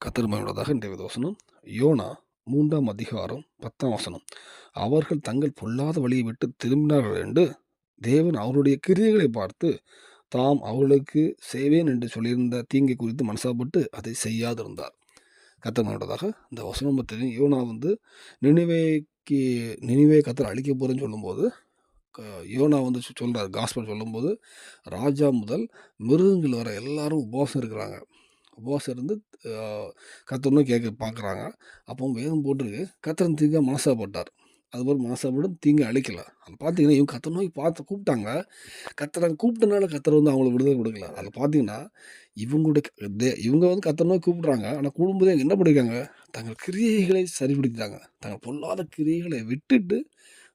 கர்த்தர் மகிமையுள்ளதாக இன்றைய வசனம் யோனா 3ஆம் அதிகாரம் 10ஆம் வசனம். அவர்கள் தங்கள் பொல்லாத வழியை விட்டு திரும்பினார்கள் என்று தேவன் அவருடைய கிரியைகளை பார்த்து தாம் அவர்களுக்கு செய்வேன் என்று சொல்லியிருந்த தீங்கை குறித்து மனசாப்பட்டு அதை செய்யாதிருந்தார். கர்த்தர் மகிமையுள்ளதாக இந்த வசனம் தெரியும். யோனா நினிவேக்கு நினிவே கர்த்தர் அழிக்க போறேன்னு சொல்லும்போது க யோனா சொல்றாரு. காஸ்பல் சொல்லும்போது ராஜா முதல் மிருகங்கள் வரை எல்லாரும் உபவாசம் இருக்கிறாங்க. உபவாசம் இருந்து அ கர்த்தர் கேட்க பார்க்குறாங்க. அப்போ வேதம் போட்டிருக்கு, கர்த்தர் தீங்க மனஸ்தாபப்பட்டார். அதுபோல மனஸ்தாபப்பட்டு தீங்கை அழிக்கல. அதில பார்த்தீங்கன்னா, இவங்க கர்த்தர் நோக்கி பார்த்து கூப்பிட்டாங்க. கர்த்தர கூப்பிட்டனால கர்த்தர் அவங்களுக்கு விடுதலை கொடுக்கல. அதில பார்த்தீங்கன்னா, இவங்களுடைய இவங்க கர்த்தர் நோக்கி கூப்பிடுறாங்க. ஆனா கூப்பிடும்போது என்ன பண்ணியிருக்காங்க, தங்கள் கிரியைகளை சரிப்படுத்திட்டாங்க. தங்கள் பொல்லாத கிரியைகளை விட்டுட்டு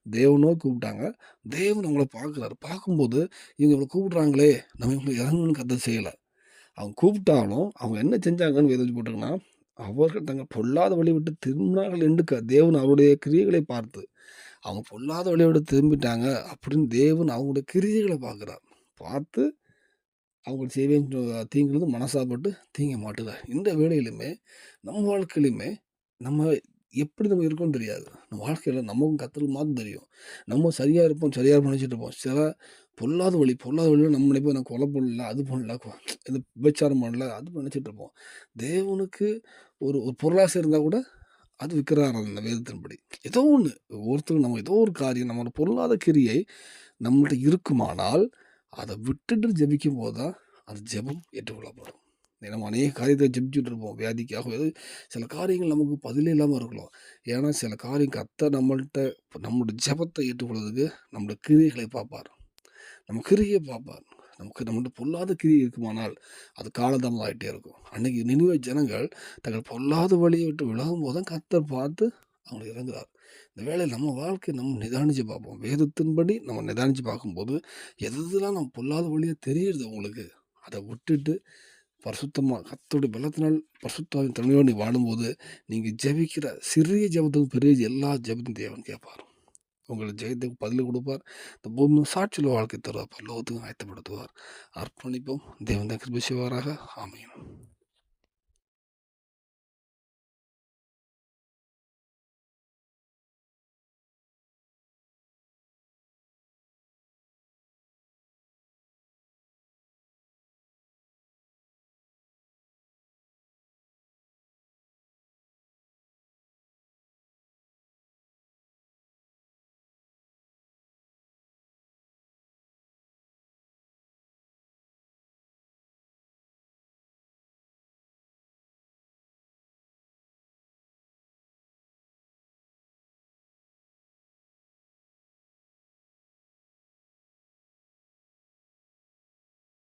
தேவன நோக்கி கூப்பிட்டாங்க. தேவன் அவங்கள பார்க்குறாரு. பார்க்கும்போது இவங்க இவ்வளோ கூப்பிடுறாங்களே, நம்ம இவங்களுக்கு இறங்கணும்னு கர்த்தர் செய்யல. அவங்க கூப்பிட்டாலும், அவங்க என்ன செஞ்சாங்கன்னு வேதம் போட்டிருக்குன்னா, அவர்கள் தங்கள் பொல்லாத வழிய விட்டு திரும்பினார்கள் என்று தேவன் அவருடைய கிரியைகளை பார்த்து, அவங்க பொல்லாத வழிய விட்டு திரும்பிட்டாங்க அப்படின்னு தேவன் அவங்களுடைய கிரியைகள பார்க்குறார். பார்த்து அவங்களுக்கு செய்வேன் தீங்குறது மனசாப்பட்டு தீங்க மாட்டுகிறார். இந்த வேளையிலுமே நம்ம வாழ்க்கையிலுமே நம்ம எப்படி நம்ம இருக்கோம்னு தெரியாது. நம்ம வாழ்க்கையில நமக்கும் கர்த்தருக்கு மாத்திரம் தெரியும். நம்ம சரியா இருப்போம், சரியா இருப்போம்னு நெனச்சுட்டு இருப்போம். பொல்லாத வழியில நம்ம நினைப்போம் நான் கொலை பண்ணல, அது பண்ணல, இந்த விபச்சாரம் பண்ணல, அது நெனச்சுட்டு இருப்போம். தேவனுக்கு ஒரு ஒரு பொருளாசை இருந்தா கூட அது விக்கிரகாராதனை வேதத்தின்படி. ஏதோ ஒண்ணு ஒருத்தருக்கு நம்ம ஏதோ ஒரு காரியம் நம்மளோட பொருளாத கிரியை நம்மள்ட்ட இருக்குமானால், அத விட்டுட்டு ஜெபிக்கும்போது தான் அது ஜெபம் ஏற்றுக்கொள்ளப்படும். நம்ம அநேக காரியத்த ஜெபிச்சுட்டு இருப்போம். வியாதிக்காக சில காரியங்கள் நமக்கு பதிலே இல்லாம இருக்கலாம். ஏன்னா, சில காரியம் கர்த்தர் நம்முடைய ஜெபத்த ஏற்றுக்கொள்வதற்கு நம்முடைய கிரியைகளை பார்ப்பார். நம்ம கிரியைய பார்ப்பார். நம்மள்ட்ட பொல்லாத கிரியை இருக்குமானால், அது காலதாமதம் ஆயிட்டே இருக்கும். அன்னைக்கு நினிவே ஜனங்கள் தங்கள் பொல்லாத வழிய விட்டு விலகும்போது தான் கர்த்தர் பார்த்து அவங்களுக்கு இறங்குறார். இந்த வேளையில நம்ம வாழ்க்கைய நம்ம நிதானிச்சு பார்ப்போம். வேதத்தின்படி நம்ம நிதானிச்சு பார்க்கும்போது, எதெல்லாம் நம்ம பொல்லாத வழியா தெரியுது உங்களுக்கு, அத விட்டுட்டு பரிசுத்தமா கர்த்தருடைய பலத்தினால் பரிசுத்தாவின் துணையோடு நீ வாழும்போது, நீங்க ஜெபிக்கிற சிறிய ஜெபத்துக்கும் பெரிய எல்லா ஜெபத்தையும் தேவன் கேட்பார். உங்களுக்கு ஜெயத்துக்கு பதில் கொடுப்பார். இந்த பூமி சாட்சியுள்ள வாழ்க்கை தருவார். பரலோகத்துக்கும் ஆயத்தப்படுத்துவார். அர்ப்பணிப்போம். தேவன் தான் கிருபை செய்வாராக. ஆமென்.